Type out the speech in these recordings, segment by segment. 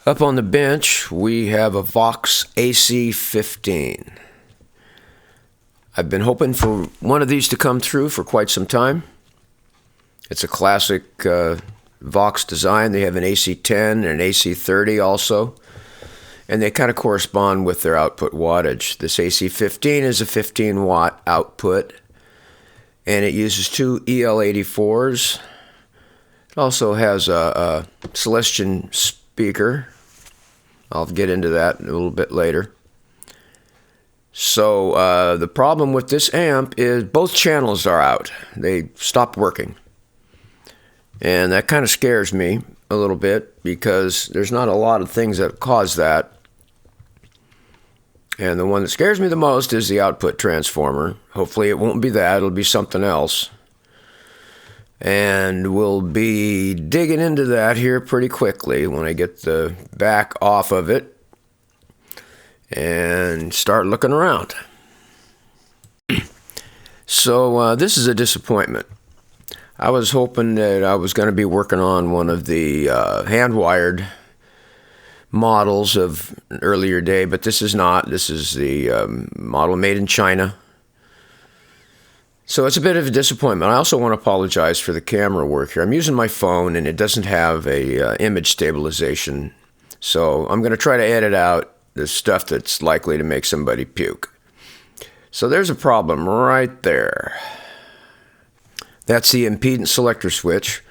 Up on the bench, we have a Vox AC15. I've been hoping for one of these to come through for quite some time. It's a classic Vox design. They have an AC10 and an AC30 also, and they kind of correspond with their output wattage. This AC15 is a 15 watt output, and it uses two EL84s. It also has a Celestion speaker. I'll get into that a little bit later. So the problem with this amp is both channels are out. They stopped working. And that kind of scares me a little bit because there's not a lot of things that cause that. And the one that scares me the most is the output transformer. Hopefully it won't be that, it'll be something else. And we'll be digging into that here pretty quickly when I get the back off of it and start looking around. So this is a disappointment. I was hoping that I was going to be working on one of the hand-wired models of an earlier day, but this is not. This is the model made in China. So it's a bit of a disappointment. I also want to apologize for the camera work here. I'm using my phone and it doesn't have a image stabilization. So I'm going to try to edit out the stuff that's likely to make somebody puke. So there's a problem right there. That's the impedance selector switch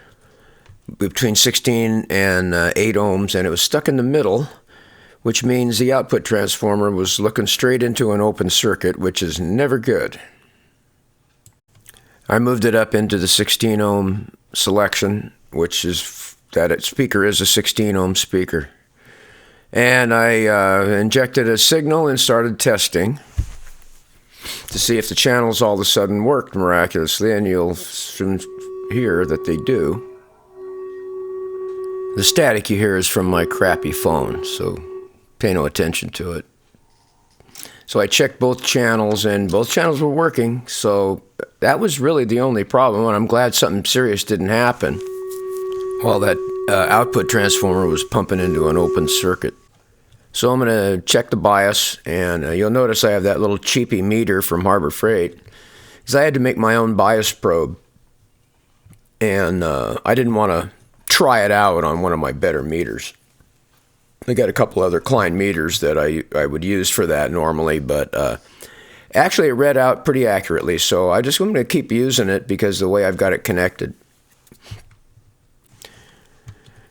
between 16 and 8 ohms, and it was stuck in the middle, which means the output transformer was looking straight into an open circuit, which is never good. I moved it up into the 16 ohm selection, which is that speaker is a 16 ohm speaker. And I injected a signal and started testing to see if the channels all of a sudden worked miraculously, and you'll soon hear that they do. The static you hear is from my crappy phone, so pay no attention to it. So I checked both channels, and both channels were working, so that was really the only problem, and I'm glad something serious didn't happen while that output transformer was pumping into an open circuit. So I'm going to check the bias, and you'll notice I have that little cheapy meter from Harbor Freight, because I had to make my own bias probe, and I didn't want to try it out on one of my better meters. I got a couple other Klein meters that I would use for that normally, but actually it read out pretty accurately, so I'm going to keep using it because of the way I've got it connected.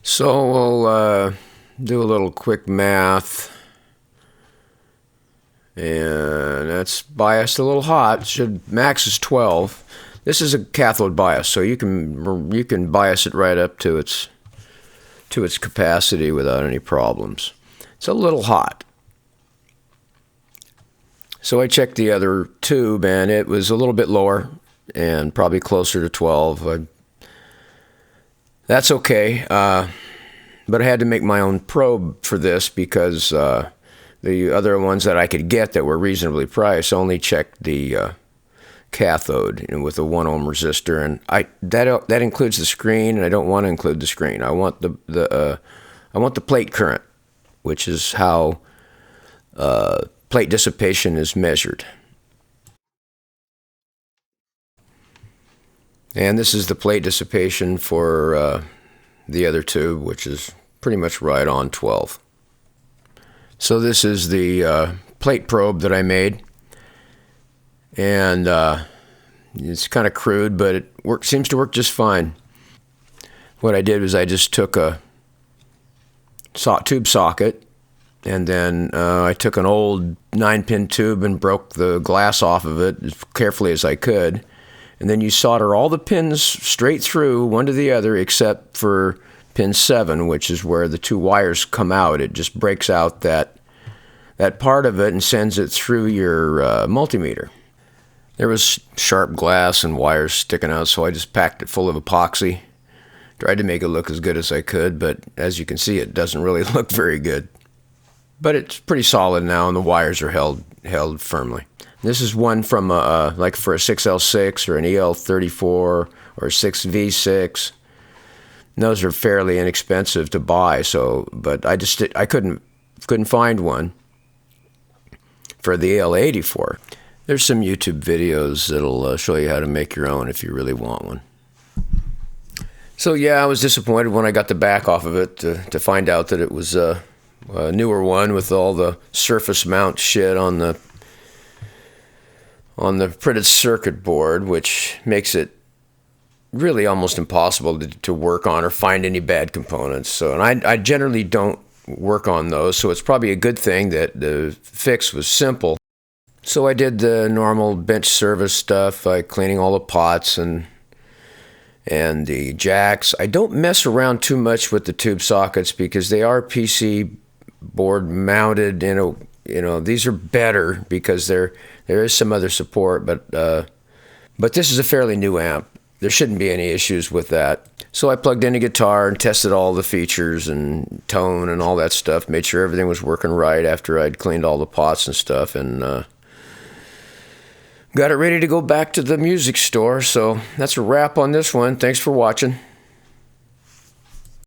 So we'll do a little quick math, and that's biased a little hot. Max is 12. This is a cathode bias, so you can bias it right up to its capacity without any problems. It's a little hot. So I checked the other tube, and it was a little bit lower and probably closer to 12. That's okay, but I had to make my own probe for this because the other ones that I could get that were reasonably priced only checked the cathode, with a 1 ohm resistor, and that includes the screen, and I don't want to include the screen. I want the plate current, which is how plate dissipation is measured. And this is the plate dissipation for the other tube, which is pretty much right on 12. So this is the plate probe that I made. And it's kind of crude, but it seems to work just fine. What I did was I just took a tube socket, and then I took an old 9-pin tube and broke the glass off of it as carefully as I could. And then you solder all the pins straight through, one to the other, except for pin 7, which is where the two wires come out. It just breaks out that part of it and sends it through your multimeter. There was sharp glass and wires sticking out, so I just packed it full of epoxy. Tried to make it look as good as I could, but as you can see, it doesn't really look very good. But it's pretty solid now, and the wires are held firmly. This is one from like for a 6L6 or an EL34 or a 6V6. those are fairly inexpensive to buy. So, but I couldn't find one for the AL84. There's some YouTube videos that'll show you how to make your own if you really want one. So yeah, I was disappointed when I got the back off of it to find out that it was a newer one with all the surface mount shit on the printed circuit board, which makes it really almost impossible to work on or find any bad components. So, and I generally don't work on those, so it's probably a good thing that the fix was simple. So I did the normal bench service stuff, like cleaning all the pots and the jacks. I don't mess around too much with the tube sockets because they are PC board mounted. These are better because there is some other support, but this is a fairly new amp. There shouldn't be any issues with that. So I plugged in a guitar and tested all the features and tone and all that stuff, made sure everything was working right after I'd cleaned all the pots and stuff, and got it ready to go back to the music store. So that's a wrap on this one. Thanks for watching.